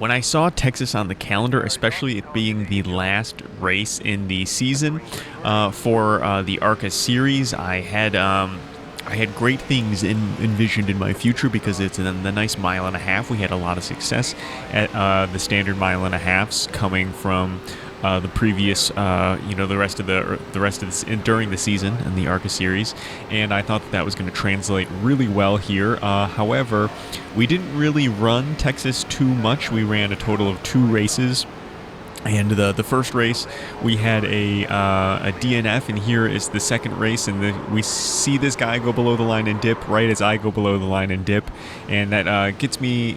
When I saw Texas on the calendar, especially it being the last race in the season for the ARCA Series, I had great things envisioned in my future because it's in the nice mile and a half. We had a lot of success at the standard mile and a halves coming from the previous, the rest of this during the season in the ARCA Series, and I thought that was going to translate really well here. However, we didn't really run Texas too much. We ran a total of 2 races. And the first race, we had a DNF, and here is the second race, and we see this guy go below the line and dip right as I go below the line and dip, and that gets me,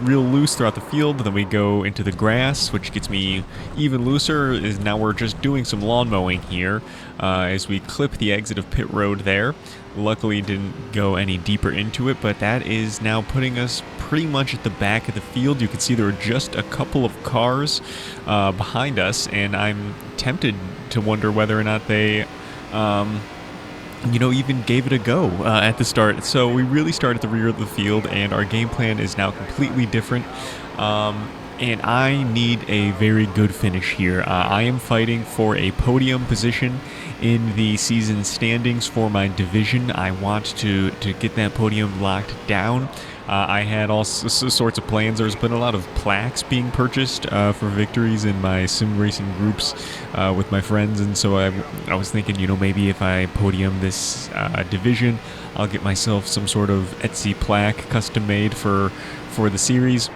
real loose throughout the field. Then we go into the grass, which gets me even looser. Now we're just doing some lawn mowing here as we clip the exit of pit road there. Luckily didn't go any deeper into it, but that is now putting us pretty much at the back of the field. You can see there are just a couple of cars behind us, and I'm tempted to wonder whether or not they even gave it a go at the start. So we really start at the rear of the field, and our game plan is now completely different. And I need a very good finish here. I am fighting for a podium position in the season standings for my division. I want to get that podium locked down. I had all sorts of plans. There's been a lot of plaques being purchased for victories in my sim racing groups with my friends, and so I was thinking, maybe if I podium this division, I'll get myself some sort of Etsy plaque custom made for the series.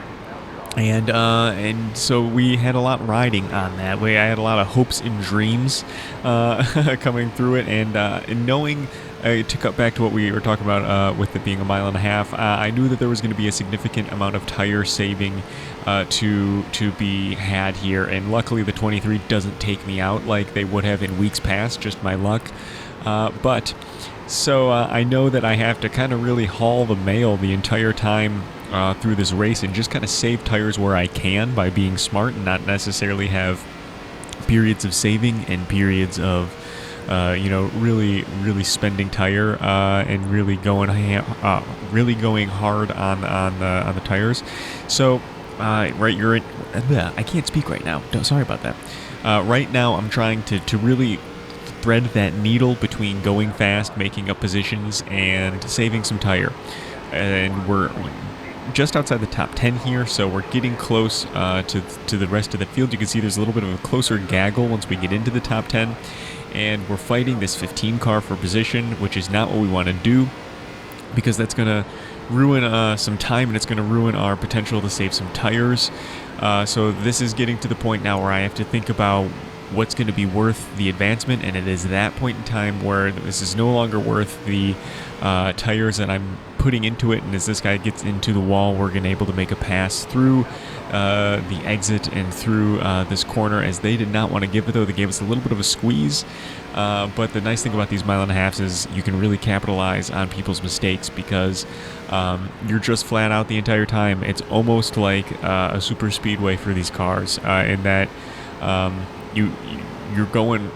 And so we had a lot riding on that way. I had a lot of hopes and dreams coming through it, and knowing, to cut back to what we were talking about with it being a mile and a half, I knew that there was going to be a significant amount of tire saving to be had here, and luckily the 23 doesn't take me out like they would have in weeks past, just my luck. So I know that I have to kind of really haul the mail the entire time through this race and just kind of save tires where I can by being smart and not necessarily have periods of saving and periods of really spending tire and really going hard on the tires. So I can't speak right now. Sorry about that. Right now I'm trying to really thread that needle between going fast, making up positions, and saving some tire. And we're just outside the top 10 here, so we're getting close to the rest of the field. You can see there's a little bit of a closer gaggle once we get into the top 10, and we're fighting this 15 car for position, which is not what we want to do, because that's going to ruin some time, and it's going to ruin our potential to save some tires. So this is getting to the point now where I have to think about what's going to be worth the advancement, and it is that point in time where this is no longer worth the tires that I'm putting into it, and as this guy gets into the wall, we're going to be able to make a pass through the exit and through this corner, as they did not want to give it, though. They gave us a little bit of a squeeze, but the nice thing about these mile and a halves is you can really capitalize on people's mistakes, because you're just flat out the entire time. It's almost like a super speedway for these cars, in that you're going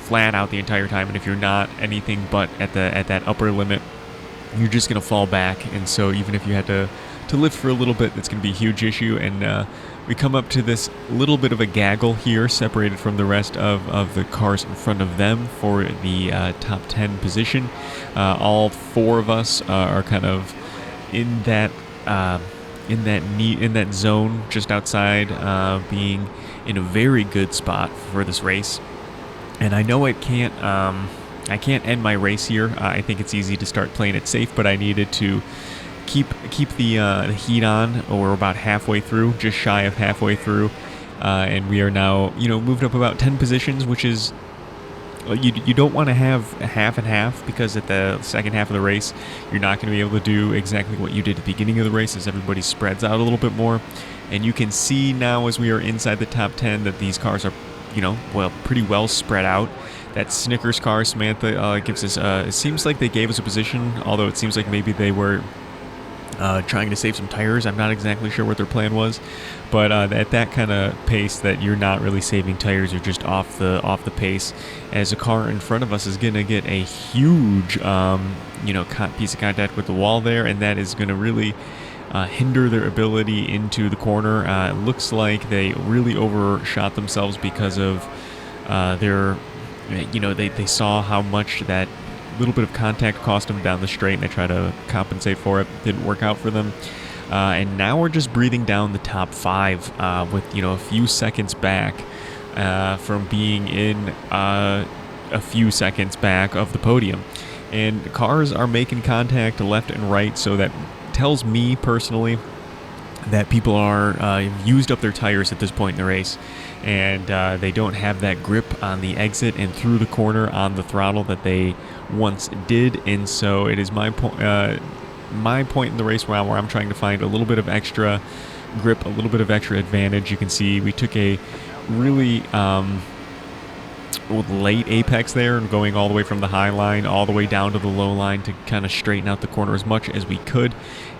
flat out the entire time, and if you're not anything but at that upper limit, you're just going to fall back. And so even if you had to lift for a little bit, that's going to be a huge issue. And we come up to this little bit of a gaggle here, separated from the rest of the cars in front of them for the top 10 position. All 4 of us are kind of in that zone just outside, being in a very good spot for this race. And I know I can't end my race here. I think it's easy to start playing it safe, but I needed to keep the heat on. We're about halfway through, just shy of halfway through, and we are now moved up about 10 positions, which is, you don't want to have a half and half, because at the second half of the race you're not going to be able to do exactly what you did at the beginning of the race, as everybody spreads out a little bit more. And you can see now, as we are inside the top 10, that these cars are pretty well spread out. That Snickers car, Samantha, gives us, it seems like they gave us a position, although it seems like maybe they were trying to save some tires. I'm not exactly sure what their plan was, but at that kind of pace that you're not really saving tires, you're just off the pace, as a car in front of us is going to get a huge piece of contact with the wall there, and that is going to really hinder their ability into the corner. It looks like they really overshot themselves because of their, they saw how much that little bit of contact cost them down the straight, and they try to compensate for it. Didn't work out for them. And now we're just breathing down the top 5 with, a few seconds back from being in a few seconds back of the podium. And cars are making contact left and right, so that tells me personally that people are used up their tires at this point in the race, and they don't have that grip on the exit and through the corner on the throttle that they once did. And so it is my point in the race where I'm trying to find a little bit of extra grip, a little bit of extra advantage. You can see we took a really late apex there, and going all the way from the high line all the way down to the low line to kind of straighten out the corner as much as we could.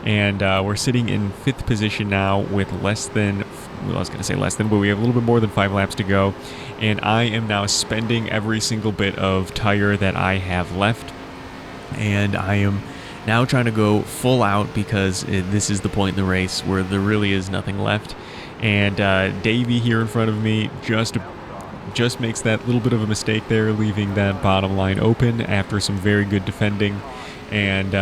And we're sitting in 5th position now with less than, well, I was going to say less than, but we have a little bit more than 5 laps to go. And I am now spending every single bit of tire that I have left, and I am now trying to go full out because this is the point in the race where there really is nothing left. And Davey here in front of me just makes that little bit of a mistake there, leaving that bottom line open after some very good defending. And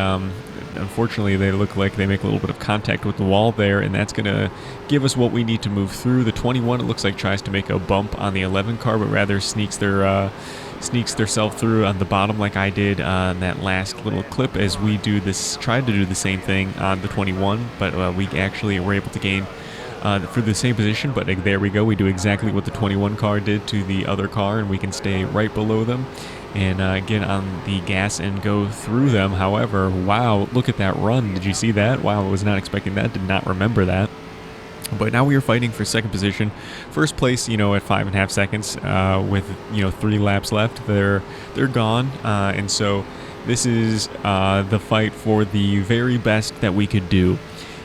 unfortunately, they look like they make a little bit of contact with the wall there, and that's going to give us what we need to move through. The 21, it looks like, tries to make a bump on the 11 car, but rather sneaks theirself through on the bottom like I did on that last little clip, as we tried to do the same thing on the 21, but we actually were able to gain for the same position. But there we go, we do exactly what the 21 car did to the other car, and we can stay right below them and get on the gas and go through them. However, wow, look at that run. Did you see that? Wow, I was not expecting that, did not remember that. But now we are fighting for second position. First place, at 5.5 seconds with, 3 laps left. They're gone. And so this is the fight for the very best that we could do.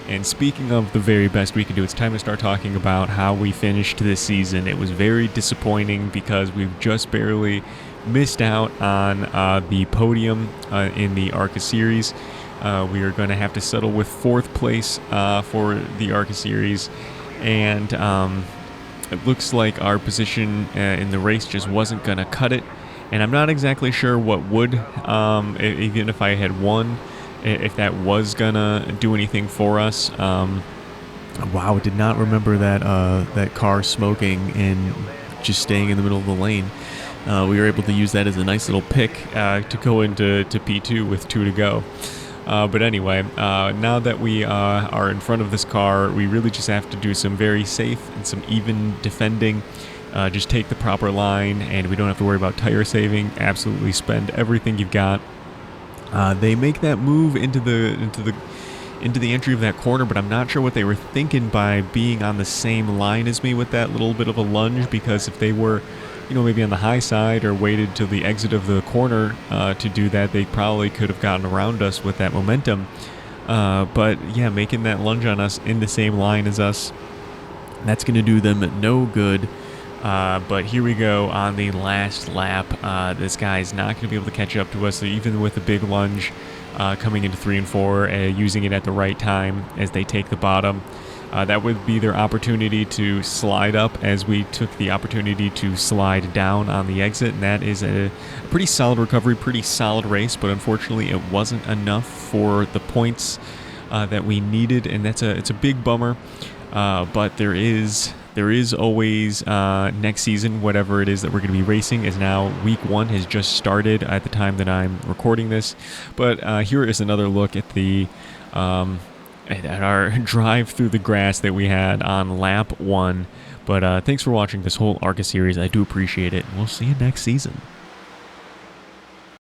And speaking of the very best we could do, it's time to start talking about how we finished this season. It was very disappointing because we've just barely missed out on the podium in the ARCA Series. We are going to have to settle with 4th place for the ARCA Series, and it looks like our position in the race just wasn't going to cut it. And I'm not exactly sure what would, even if I had won, if that was going to do anything for us. Wow, did not remember that car smoking and just staying in the middle of the lane. We were able to use that as a nice little pick to go into P2 with 2 to go. But anyway, now that we are in front of this car, we really just have to do some very safe and some even defending. Just take the proper line, and we don't have to worry about tire saving. Absolutely spend everything you've got. They make that move into the entry of that corner, but I'm not sure what they were thinking by being on the same line as me with that little bit of a lunge, because if they were, maybe on the high side or waited till the exit of the corner to do that, they probably could have gotten around us with that momentum. But yeah, making that lunge on us in the same line as us, that's going to do them no good. But here we go on the last lap. This guy's not going to be able to catch up to us, so even with a big lunge coming into 3 and 4, using it at the right time as they take the bottom. That would be their opportunity to slide up, as we took the opportunity to slide down on the exit, and that is a pretty solid recovery, pretty solid race, but unfortunately it wasn't enough for the points that we needed, and it's a big bummer. But there is always next season, whatever it is that we're going to be racing, as now week 1 has just started at the time that I'm recording this. But here is another look at the at our drive through the grass that we had on lap 1. But thanks for watching this whole ARCA series. I do appreciate it. We'll see you next season.